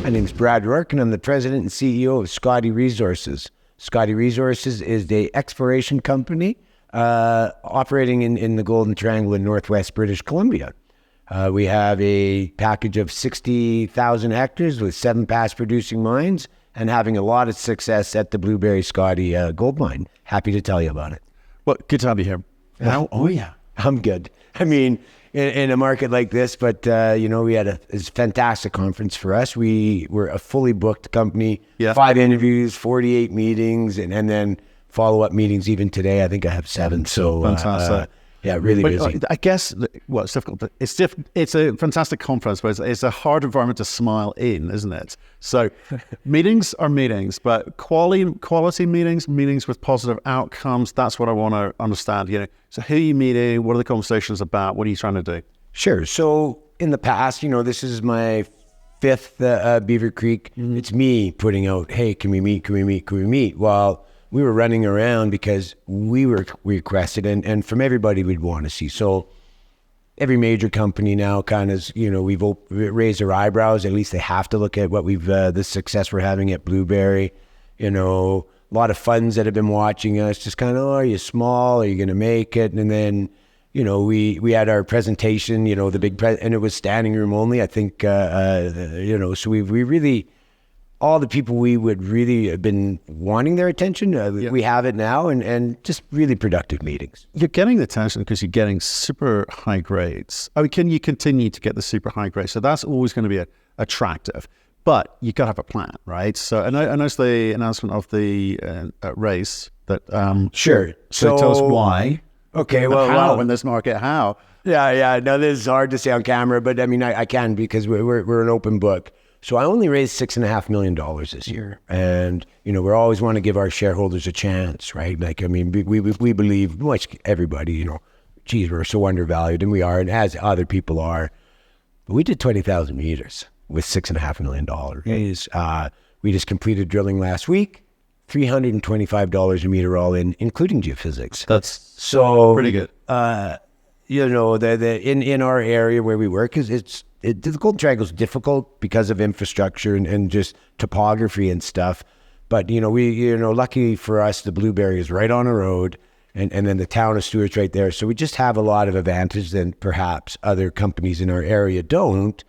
My name's Brad Ruck, and I'm the president and CEO of Scottie Resources. Scottie Resources is the exploration company operating in the Golden Triangle in northwest British Columbia. We have a package of 60,000 hectares with 7 past producing mines and having a lot of success at the Blueberry Scottie Gold Mine. Happy to tell you about it. Well, good to have you here. How are you? I'm good. I mean, in a market like this, but we had a fantastic conference for us. We were a fully booked company, 5 interviews, 48 meetings, and then follow-up meetings even today. I think I have 7. So fantastic. Really busy. I guess, well, it's difficult. It's a fantastic conference, but it's a hard environment to smile in, isn't it? So meetings are meetings, but quality meetings with positive outcomes, that's what I want to understand. So who are you meeting? What are the conversations about? What are you trying to do? Sure. So in the past, this is my 5th Beaver Creek. Mm-hmm. It's me putting out, hey, can we meet? Well, we were running around because we were requested, and from everybody we'd want to see. So every major company now kind of, we've raised their eyebrows. At least they have to look at what the success we're having at Blueberry. A lot of funds that have been watching us, just kind of, are you small? Are you going to make it? And then, we had our presentation, the big and it was standing room only. I think, so we really, all the people we would really have been wanting their attention, we have it now, and just really productive meetings. You're getting the attention because you're getting super high grades. I mean, can you continue to get the super high grades? So that's always going to be attractive, but you got to have a plan, right? So I noticed the announcement of the race that. Sure. So tell us why. Okay. How in this market? How? Yeah. No, this is hard to say on camera, but I mean, I can because we're an open book. So I only raised $6.5 million this year. And, we always want to give our shareholders a chance, right? Like, I mean, we believe, like everybody, geez, we're so undervalued, and we are, and as other people are. But we did 20,000 meters with $6.5 million raised. We just completed drilling last week, $325 a meter all in, including geophysics. That's so pretty good. In our area where we work, the Golden Triangle is difficult because of infrastructure and just topography and stuff. But, lucky for us, the Blueberry is right on a road, and then the town of Stewart's right there. So we just have a lot of advantage than perhaps other companies in our area don't.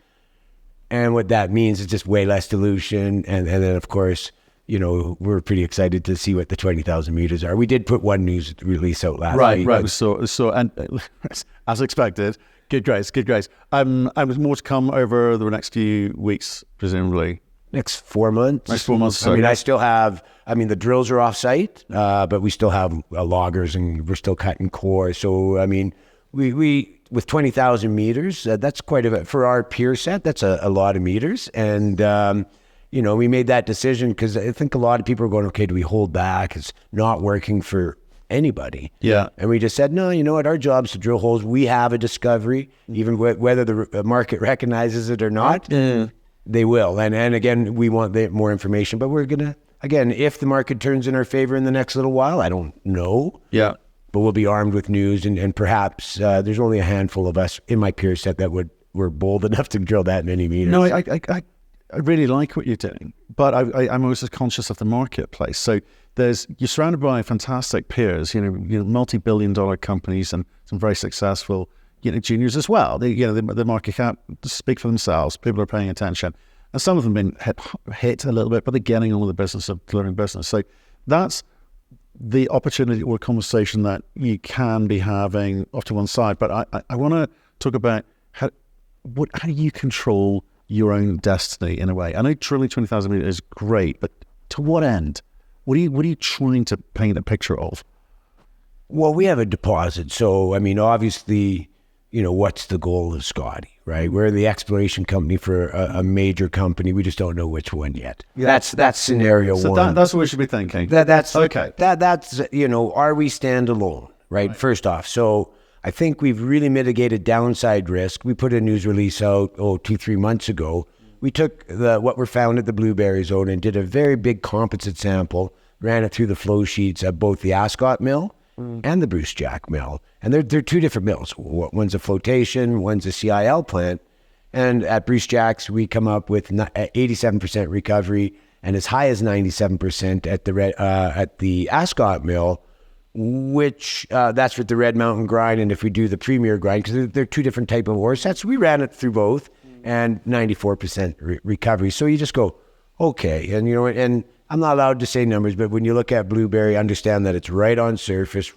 And what that means is just way less dilution. And then, of course, we're pretty excited to see what the 20,000 meters are. We did put one news release out last week. Right. So, and as expected, good grades. And with more to come over the next few weeks, presumably. Next 4 months. So I mean, the drills are off site, but we still have loggers, and we're still cutting core. So, I mean, we with 20,000 meters, that's quite for our peer set, that's a lot of meters. And, we made that decision because I think a lot of people are going, okay, do we hold back? It's not working for anybody. Yeah. And we just said, no, you know what? Our job is to drill holes. We have a discovery, even whether the market recognizes it or not, they will. And again, we want more information, but we're going to, again, if the market turns in our favor in the next little while, I don't know. Yeah. But we'll be armed with news, and perhaps there's only a handful of us in my peer set that were bold enough to drill that many meters. No, I really like what you're doing, but I'm also conscious of the marketplace. So you're surrounded by fantastic peers, multi-billion-dollar companies and some very successful, juniors as well. The market cap speak for themselves. People are paying attention, and some of them have been hit a little bit, but they're getting on with the business of delivering business. So that's the opportunity or conversation that you can be having off to one side. But I want to talk about how do you control your own destiny in a way? I know drilling 20,000 meters is great, but to what end? What are you trying to paint a picture of? Well, we have a deposit. So, I mean, obviously, what's the goal of Scottie, right? We're the exploration company for a major company. We just don't know which one yet. Yeah. That's scenario one. So that's what we should be thinking. That's okay. That's are we standalone, right? First off. So I think we've really mitigated downside risk. We put a news release out 2-3 months ago. We took what were found at the Blueberry Zone and did a very big composite sample, ran it through the flow sheets of both the SCOT mill and the Bruce Jack mill. And they're 2 different mills. One's a flotation, one's a CIL plant. And at Bruce Jack's, we come up with 87% recovery and as high as 97% at the Ascot mill, which that's with the Red Mountain grind. And if we do the Premier grind, because they're two different type of ore sets, we ran it through both and 94% recovery. So you just go, okay. And, and I'm not allowed to say numbers, but when you look at Blueberry, understand that it's right on surface,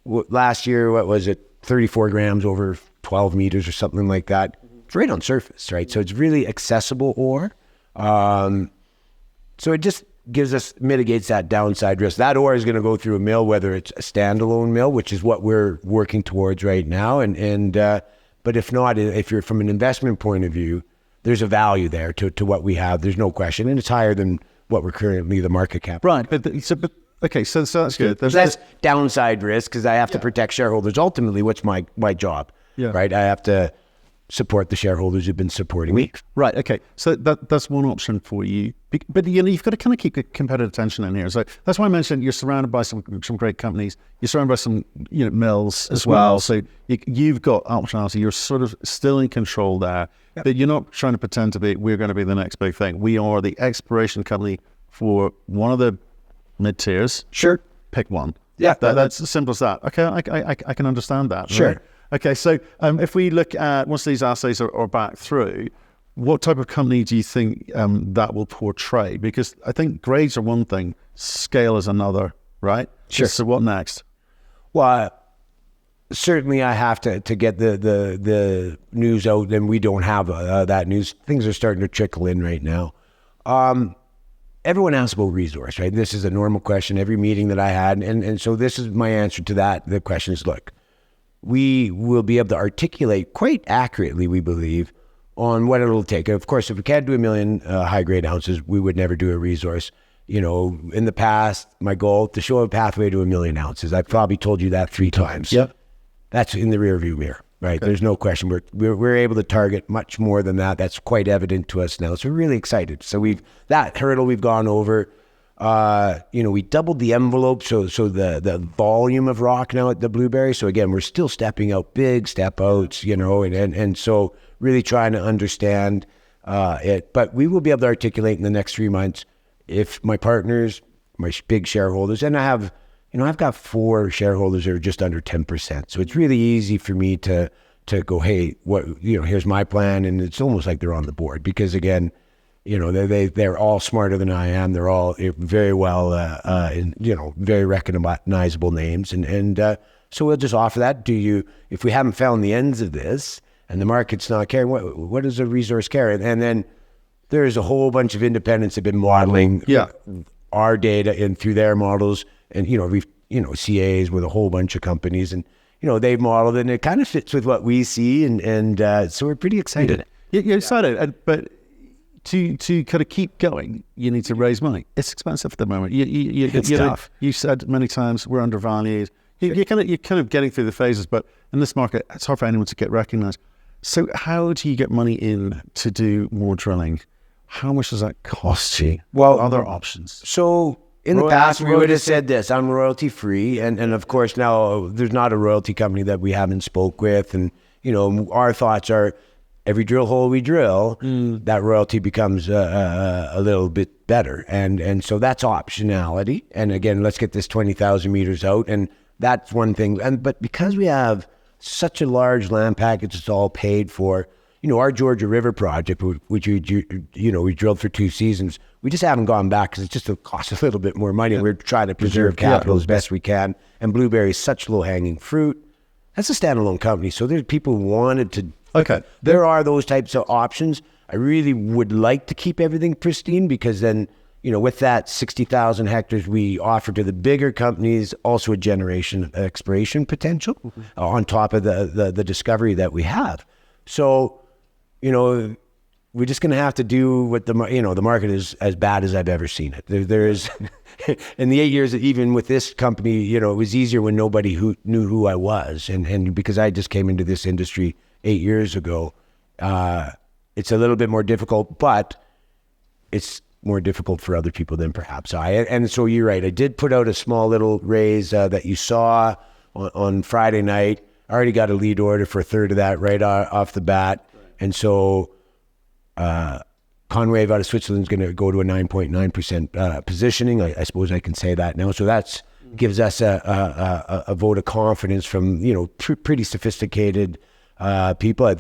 last year, what was it? 34 grams over 12 meters or something like that. It's right on surface, right? So it's really accessible ore. So it just mitigates that downside risk. That ore is going to go through a mill, whether it's a standalone mill, which is what we're working towards right now. But if not, if you're from an investment point of view, there's a value there to what we have. There's no question. And it's higher than what we're currently the market cap. Right. Okay, so that's good. That's downside risk because I have to protect shareholders. Ultimately, what's my job, right? I have to support the shareholders who've been supporting me. Right, okay. So that's one option for you. But you've got to kind of keep the competitive tension in here. So that's why I mentioned you're surrounded by some great companies. You're surrounded by some mills as well. So you've got optionality. You're sort of still in control there. Yep. But you're not trying to pretend we're going to be the next big thing. We are the exploration company for one of the mid-tiers. Sure. Pick one. Yeah. That's as simple as that. Okay, I can understand that. Sure. Right? Okay, so if we look at, once these assays are back through, what type of company do you think that will portray? Because I think grades are one thing, scale is another, right? Sure. So what next? Well, certainly I have to get the news out, and we don't have that news. Things are starting to trickle in right now. Everyone asks about resource, right? This is a normal question, every meeting that I had. And so this is my answer to that. The question is, look, we will be able to articulate quite accurately, we believe, on what it'll take. Of course, if we can't do 1 million high-grade ounces, we would never do a resource. In the past, my goal, to show a pathway to 1 million ounces. I've probably told you that 3 times. Yep. That's in the rearview mirror, right? Okay. There's no question. We're able to target much more than that. That's quite evident to us now. So we're really excited. So that hurdle we've gone over. We doubled the envelope, so the volume of rock now at the Blueberry. So again, we're still stepping out big step outs, and so really trying to understand it. But we will be able to articulate in the next 3 months if my partners, my big shareholders, and I've got 4 shareholders that are just under 10%. So it's really easy for me to go, hey, here's my plan, and it's almost like they're on the board because again, they're all smarter than I am. They're all very well, very recognizable names. And so we'll just offer that. If we haven't found the ends of this and the market's not caring, what does a resource care? And then there's a whole bunch of independents that have been modeling our data and through their models. And, we've, CAs with a whole bunch of companies and, they've modeled it and it kind of fits with what we see. And so we're pretty excited. You're excited, but to kind of keep going, you need to raise money. It's expensive at the moment. It's tough. You said many times we're undervalued. You're kind of getting through the phases, but in this market, it's hard for anyone to get recognized. So how do you get money in to do more drilling? How much does that cost you? Well, other options. So in the past, we would have said this, I'm royalty free. And of course, now there's not a royalty company that we haven't spoke with. And, our thoughts are, every drill hole we drill, that royalty becomes a little bit better. And so that's optionality. And again, let's get this 20,000 meters out. And that's one thing. But because we have such a large land package, it's all paid for. Our Georgia River project, which we drilled for 2 seasons, we just haven't gone back because it just costs a little bit more money. Yeah. We're trying to preserve capital as best we can. And Blueberry is such low-hanging fruit. That's a standalone company. So there's people who wanted to. Okay. There are those types of options. I really would like to keep everything pristine because then, with that 60,000 hectares we offer to the bigger companies, also a generation of exploration potential on top of the discovery that we have. So, we're just going to have to do what the market is as bad as I've ever seen it. There is, in the 8 years, even with this company, it was easier when nobody knew who I was. And because I just came into this industry 8 years ago, it's a little bit more difficult, but it's more difficult for other people than perhaps I. And so you're right. I did put out a small little raise that you saw on Friday night I already got a lead order for a third of that right off the bat. Right. And so Conwave out of Switzerland is going to go to a 9.9% positioning. I suppose I can say that now. So that's gives us a vote of confidence from, pretty sophisticated people.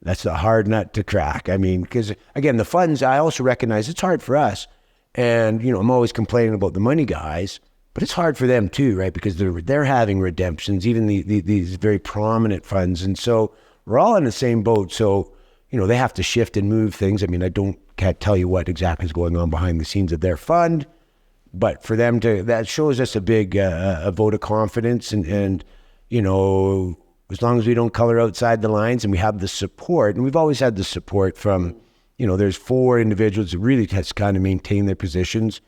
That's a hard nut to crack. I mean, because again, the funds, I also recognize it's hard for us. And, I'm always complaining about the money guys, but it's hard for them too, right? Because they're having redemptions, even these very prominent funds. And so we're all in the same boat. So, they have to shift and move things. I mean, can't tell you what exactly is going on behind the scenes of their fund, but for them that shows us a big a vote of confidence. And as long as we don't color outside the lines and we have the support, and we've always had the support from, there's 4 individuals that really has kind of maintained their positions.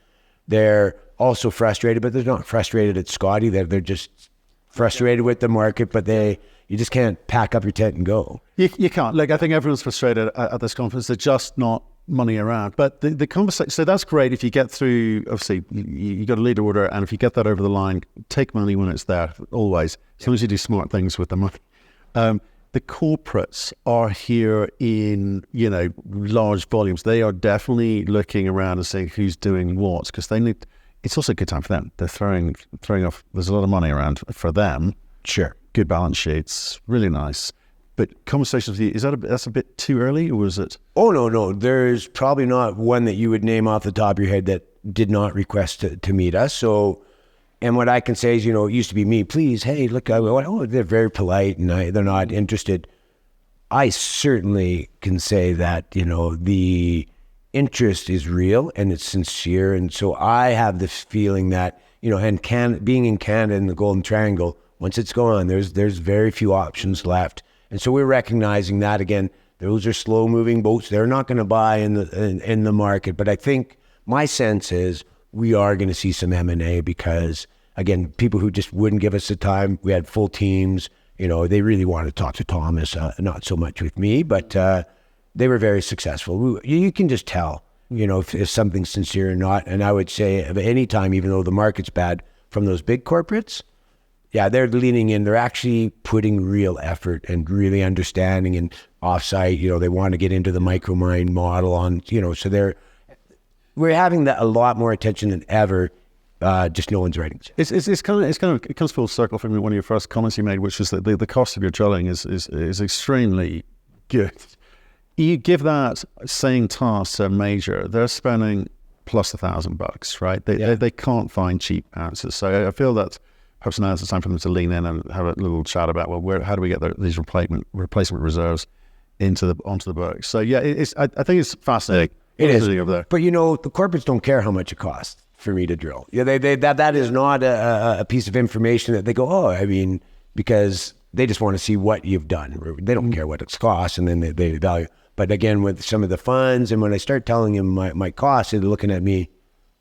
They're also frustrated, but they're not frustrated at Scottie. They're just frustrated with the market, but you just can't pack up your tent and go. You can't. Like, I think everyone's frustrated at this conference. There's just not money around. But the conversation, so that's great if you get through, obviously, you got a lead order, and if you get that over the line, take money when it's there, always, as long as you do smart things with the money. The corporates are here in, large volumes. They are definitely looking around and saying who's doing what, because it's also a good time for them. They're throwing off, there's a lot of money around for them. Sure. Good balance sheets, really nice. But conversations with you, that's a bit too early, or was it? Oh, no. There's probably not one that you would name off the top of your head that did not request to meet us. So, and what I can say is, it used to be me, please, hey, look, they're very polite and they're not interested. I certainly can say that, the interest is real and it's sincere. And so I have this feeling that, and being in Canada in the Golden Triangle, once it's gone, there's very few options left. And so we're recognizing that, again, those are slow moving boats. They're not going to buy in the market. But I think my sense is we are going to see some M&A because, again, people who just wouldn't give us the time, we had full teams, they really wanted to talk to Thomas, not so much with me, but they were very successful. You can just tell, if something's sincere or not. And I would say at any time, even though the market's bad, from those big corporates, yeah, they're leaning in. They're actually putting real effort and really understanding and offsite. They want to get into the micromine model on, so we're having a lot more attention than ever. Just no one's writing. It comes full circle for me. One of your first comments you made, which was that the cost of your drilling is extremely good. You give that same task to a major, they're spending plus $1,000, right? They can't find cheap answers. So I feel that perhaps now is the time for them to lean in and have a little chat about, how do we get these replacement reserves onto the books? So yeah, I think it's fascinating. It is over there. But the corporates don't care how much it costs for me to drill. Yeah, that is not a piece of information that they go, because they just want to see what you've done. They don't care what it's cost, and then they value. But again, with some of the funds, and when I start telling them my costs, they're looking at me,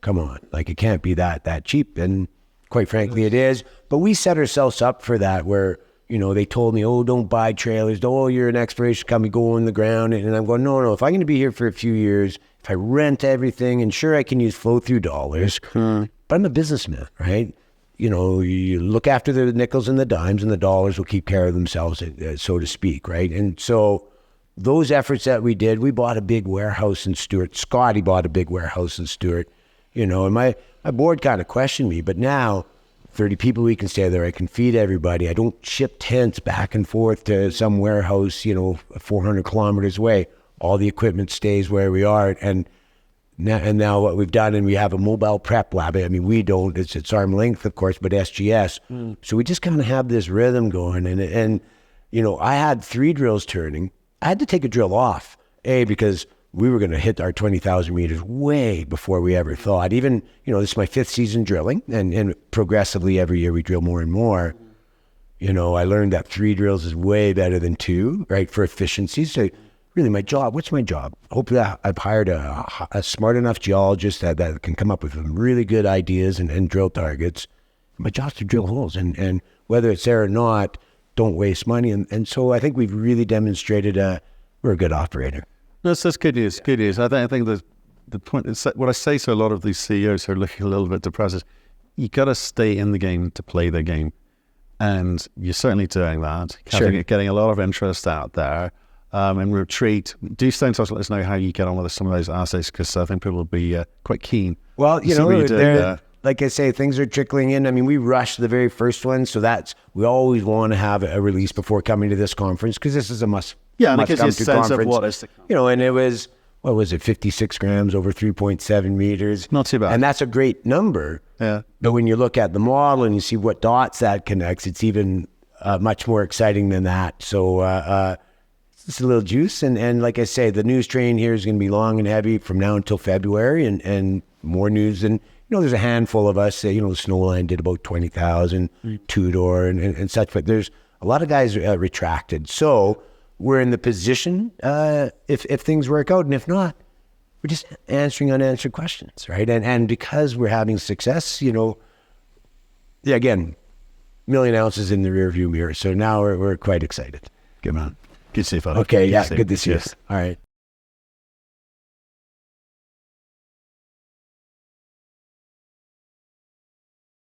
come on, like it can't be that cheap. And quite frankly, it is. But we set ourselves up for that where, they told me, don't buy trailers. You're an exploration company, go in the ground. And I'm going, no, if I'm going to be here for a few years, if I rent everything, and sure, I can use flow through dollars, but I'm a businessman, right? You look after the nickels and the dimes, and the dollars will keep care of themselves, so to speak, right? And so those efforts that we did, we bought a big warehouse in Stewart. Scottie bought a big warehouse in Stewart, and my board kind of questioned me, but now 30 people, we can stay there. I can feed everybody. I don't ship tents back and forth to some warehouse, 400 kilometers away. All the equipment stays where we are. And now what we've done, and we have a mobile prep lab. We don't, it's arm length, of course, but SGS. So we just kind of have this rhythm going. And I had 3 drills turning. I had to take a drill off, because we were going to hit our 20,000 meters way before we ever thought. Even, this is my 5th season drilling, and progressively every year we drill more and more. I learned that 3 drills is way better than 2, right, for efficiency. So really what's my job? Hopefully I've hired a smart enough geologist that can come up with some really good ideas and drill targets. My job's to drill holes, and whether it's there or not, don't waste money. And so I think we've really demonstrated we're a good operator. That's good news. Yeah. Good news. I think the point is, what I say to a lot of these CEOs who are looking a little bit depressed is, you got to stay in the game to play the game. and you're certainly doing that. Sure. Getting a lot of interest out there. And Retreat, do stay in touch, let us know how you get on with some of those assays, because I think people will be quite keen. Well, to see what you're doing there. Like I say, things are trickling in. I mean, we rushed the very first one, so we always want to have a release before coming to this conference, because this is a must. Yeah, and it must gives come you a to sense conference. of what is to come. You know, and it was, what was it, 56 grams over 3.7 meters. Not too bad. And that's a great number. Yeah. But when you look at the model and you see what dots that connects, it's even much more exciting than that. So it's a little juice. And like I say, the news train here is going to be long and heavy from now until February, and more news. And, you know, there's a handful of us. You know, Snowline did about 20,000, Tudor and such. But there's a lot of guys retracted. So we're in the position, if things work out, and if not, we're just answering unanswered questions, right? And because we're having success, you know, yeah, again, 1,000,000 ounces in the rearview mirror. So now we're quite excited. Good man. Good to see you, Father. Okay, yeah, good to see you. All right.